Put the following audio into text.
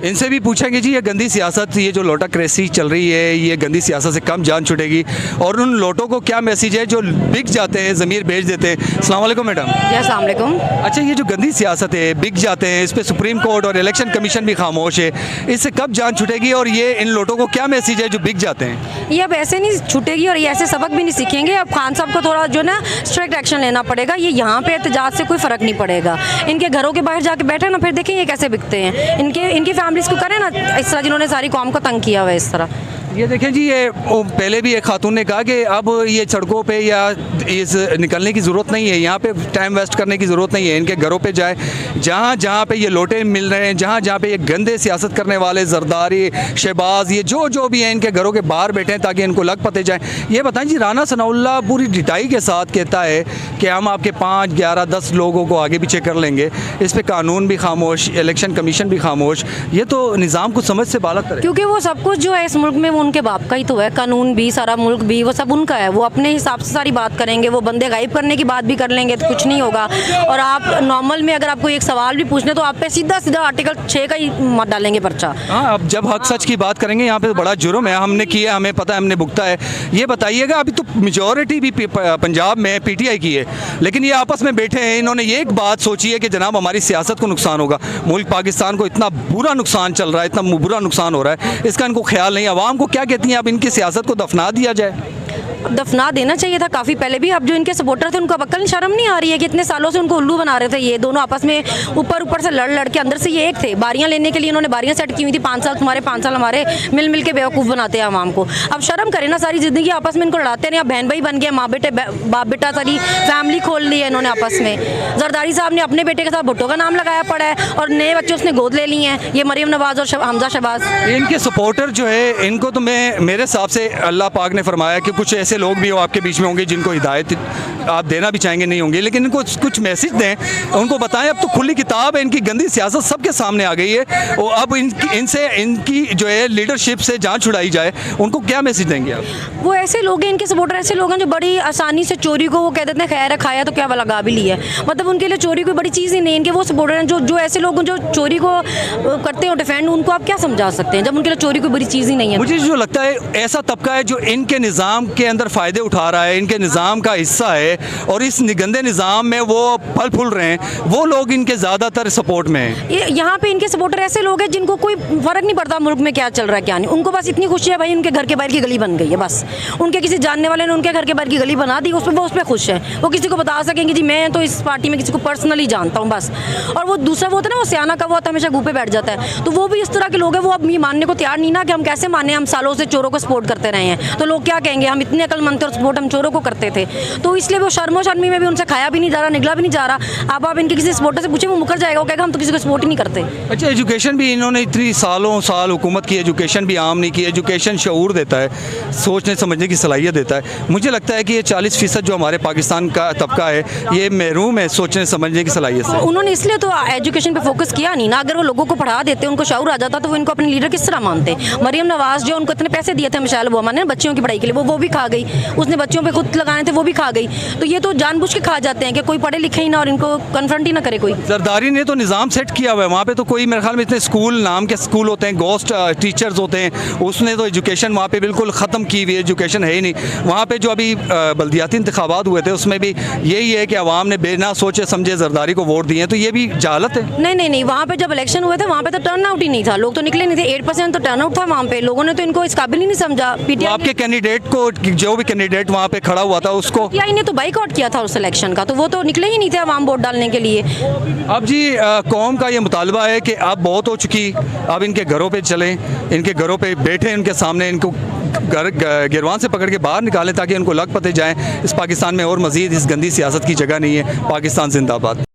इनसे भी पूछेंगे जी, ये गंदी सियासत, ये जो लोटा क्रेसी चल रही है, ये गंदी सियासत से कम जान छुटेगी और उन लोटों को क्या मैसेज है जो बिक जाते हैं, ज़मीर बेच देते हैं। अस्सलाम वालेकुम मैडम। जी अस्सलाम वालेकुम। अच्छा, ये जो गंदी सियासत है, बिक जाते हैं, इस पर सुप्रीम कोर्ट और इलेक्शन कमीशन भी खामोश है, इससे कब जान छुटेगी और ये इन लोटों को क्या मैसेज है जो बिक जाते हैं? ये अब ऐसे नहीं छूटेगी और ये ऐसे सबक भी नहीं सीखेंगे। अब खान साहब को थोड़ा जो ना स्ट्रिक्ट एक्शन लेना पड़ेगा। ये यहाँ पे एहतजाज से कोई फ़र्क नहीं पड़ेगा। इनके घरों के बाहर जाके बैठे ना, फिर देखें ये कैसे बिकते हैं। इनकी फैमिलीज़ को करें ना इस तरह, जिन्होंने सारी कौम को तंग किया हुआ है इस तरह। ये देखें जी, ये पहले भी एक खातून ने कहा कि अब ये सड़कों पे या इस निकलने की ज़रूरत नहीं है, यहाँ पे टाइम वेस्ट करने की ज़रूरत नहीं है, इनके घरों पे जाए, जहाँ जहाँ पे ये लोटे मिल रहे हैं, जहाँ जहाँ पे ये गंदे सियासत करने वाले जरदारी शहबाज, ये जो भी हैं, इनके घरों के बाहर बैठे हैं ताकि इनको लग पते जाएँ। ये बताएं जी, राना सनाउल्लाह पूरी डिटाई के साथ कहता है कि हम आपके 5, 11, 10 लोगों को आगे पीछे कर लेंगे। इस पर कानून भी खामोश, इलेक्शन कमीशन भी खामोश। ये तो निज़ाम को समझ से बालक करे, क्योंकि वो सब कुछ जो है इस मुल्क में वो उनके बाप का ही तो है। कानून भी, सारा मुल्क भी, वो सब उनका है। वो अपने हिसाब से सारी बात करेंगे। वो बंदे गायब करने की बात भी कर लेंगे तो कुछ नहीं होगा। और आप नॉर्मल में अगर आपको एक सवाल भी पूछने तो आप पे सीधा सीधा आर्टिकल 6 का ही मत डालेंगे पर्चा। हाँ, अब जब हक सच की बात करेंगे, यहाँ पे तो बड़ा जुर्म है, हमने किया, हमें पता है, हमने भुगता है। ये बताइएगा, अभी तो मेजॉरिटी भी पंजाब में PTI की है, लेकिन ये आपस में बैठे हैं, इन्होंने ये एक बात सोची है कि जनाब हमारी सियासत को नुकसान होगा, मुल्क पाकिस्तान को इतना बुरा नुकसान चल रहा है, इतना बुरा नुकसान हो रहा है, इसका इनको ख्याल नहीं। आवाम को क्या कहती हैं, अब इनकी सियासत को दफना दिया जाए? दफना देना चाहिए था काफ़ी पहले भी। अब जो इनके सपोर्टर थे उनको अब अक्ल शर्म नहीं आ रही है कि इतने सालों से उनको उल्लू बना रहे थे। ये दोनों आपस में ऊपर से लड़ के अंदर से ये एक थे। बारियां लेने के लिए इन्होंने बारियां सेट की हुई थी, 5 साल तुम्हारे 5 साल हमारे, मिल के बेवकूफ़ बनाते हैं आवाम को। अब शर्म करें ना, सारी ज़िंदगी आपस में इनको लड़ाते रहे। अब बहन भाई बन गए, माँ बेटे बाप बेटा, सारी फैमिली खोल ली है इन्होंने आपस में। जरदारी साहब ने अपने बेटे के साथ भुट्टो का नाम लगाया पड़ा है और नए बच्चे उसने गोद ले लिए हैं, ये मरियम नवाज़ और हमजा शहबाज। इनके सपोर्टर जो है, इनको तो मेरे हिसाब से अल्लाह पाक ने फरमाया कि कुछ ऐसे लोग भी हो आपके बीच में होंगे जिनको हिदायत आप देना भी चाहेंगे नहीं होंगे, लेकिन इनको कुछ मैसेज दें, उनको बताएं। अब तो खुली किताब है, इनकी गंदी सियासत सबके सामने आ गई है और अब इनसे इनकी जो है लीडरशिप से जान छुड़ाई जाए। उनको क्या मैसेज देंगे आप? वो ऐसे लोग हैं, इनके सपोर्टर ऐसे लोग हैं जो बड़ी आसानी से चोरी को वो कह देते हैं खैर है, खाया तो क्या लगा भी लिया। मतलब उनके लिए चोरी कोई बड़ी चीज़ ही नहीं। इनके वो सपोर्टर हैं जो ऐसे लोग जो चोरी को करते हो डिफेंड, उनको आप क्या समझा सकते हैं जब उनके लिए चोरी कोई बड़ी चीज़ ही नहीं है। मुझे जो लगता है ऐसा तबका है जो इनके निज़ाम के अंदर फ़ायदे उठा रहा है, इनके निज़ाम का हिस्सा है और इस गंदे निज़ाम में वो फल फूल रहे हैं, वो लोग इनके ज़्यादातर सपोर्ट में हैं। यहाँ पे इनके सपोर्टर ऐसे लोग हैं जिनको कोई फ़र्क नहीं पड़ता मुल्क में क्या चल रहा है क्या नहीं। उनको बस इतनी खुशी है भाई उनके घर के बाहर की गली बन गई है, बस उनके किसी जानने वाले ने उनके घर के बाहर की गली बना दी, उस पर खुश है। वो किसी को बता सकेंगे जी मैं तो इस पार्टी में किसी को पर्सनली जानता हूँ बस। और वो दूसरा वो होता है ना, वो सियाना का वो होता है, हमेशा गुफे बैठ जाता है। तो वो भी इस तरह के लोग हैं, वो अब ये मानने को तैयार नहीं ना कि हम कैसे माने, हम सालों से चोरों को सपोर्ट करते रहे हैं तो लोग क्या कहेंगे, हम इतने अक्लमंद थे और सपोर्ट हम चोरों को करते थे। तो इसलिए वो शर्मो शर्मी में भी उनसे खाया भी नहीं जा रहा, निकला भी नहीं जा रहा। अब आप इनके किसी सपोर्टर से पूछे वो मुकर जाएगा, वो कहेगा हम तो किसी को सपोर्ट ही नहीं करते। अच्छा, एजुकेशन भी इन्होंने इतनी साल हुकूमत की, एजुकेशन भी आम नहीं की। एजुकेशन शऊर देता है, सोचने समझने की सलाहियत देता है। मुझे लगता है कि ये 40% जो हमारे पाकिस्तान का तबका है ये महरूम है सोचने समझने की सलाहियत से। उन्होंने इसलिए तो एजुकेशन पे फोकस किया नहीं ना। अगर वो लोगों को पढ़ा देते, उनको शऊर आ जाता तो वो इनको अपने लीडर किस तरह मानते। मरियम नवाज जो उनको इतने पैसे दिए थे मिसाइल ओबामा ने बच्चियों की पढ़ाई के लिए, वो भी खा गई। उसने बच्चियों पे खुद लगाने थे, वो भी खा गई। तो ये तो जानबूझ के खा जाते हैं कि कोई पढ़े लिखे ही ना और इनको कन्फ्रंट ही ना करे कोई। जरदारी ने तो निज़ाम सेट किया हुआ है वहाँ पे, तो कोई मेरे ख्याल में इतने स्कूल नाम के स्कूल होते हैं, गोस्ट टीचर्स होते हैं, उसने तो एजुकेशन वहाँ पे बिल्कुल ख़त्म की हुई, एजुकेशन है ही नहीं वहाँ पे। जो अभी बल्दियाती इंतखाबात हुए थे उसमें भी यही है कि अवाम ने बिना सोचे समझे जरदारी को वोट दिए, तो ये भी जहालत है। नहीं, वहाँ पे जब इलेक्शन हुए थे वहाँ पे तो टर्न आउट ही नहीं था, लोग तो निकले नहीं थे। 8% तो टर्न आउट था वहाँ पे, लोगों ने तो इनको इस काबिल ही नहीं समझा। तो आपके कैंडिडेट को, जो भी कैंडिडेट वहाँ पे खड़ा हुआ था उसको PTI ने तो बाइकआउट किया था उस इलेक्शन का, तो वो तो निकले ही नहीं थे अवाम वोट डालने के लिए। अब जी कौम का ये मुतालबा है कि अब बहुत हो चुकी, अब इनके घरों पे चलें, इनके घरों पे बैठें, इनके सामने इनको गिरवान से पकड़ के बाहर निकालें ताकि उनको लग पते जाएं इस पाकिस्तान में और मज़ीद इस गंदी सियासत की जगह नहीं है। पाकिस्तान जिंदाबाद।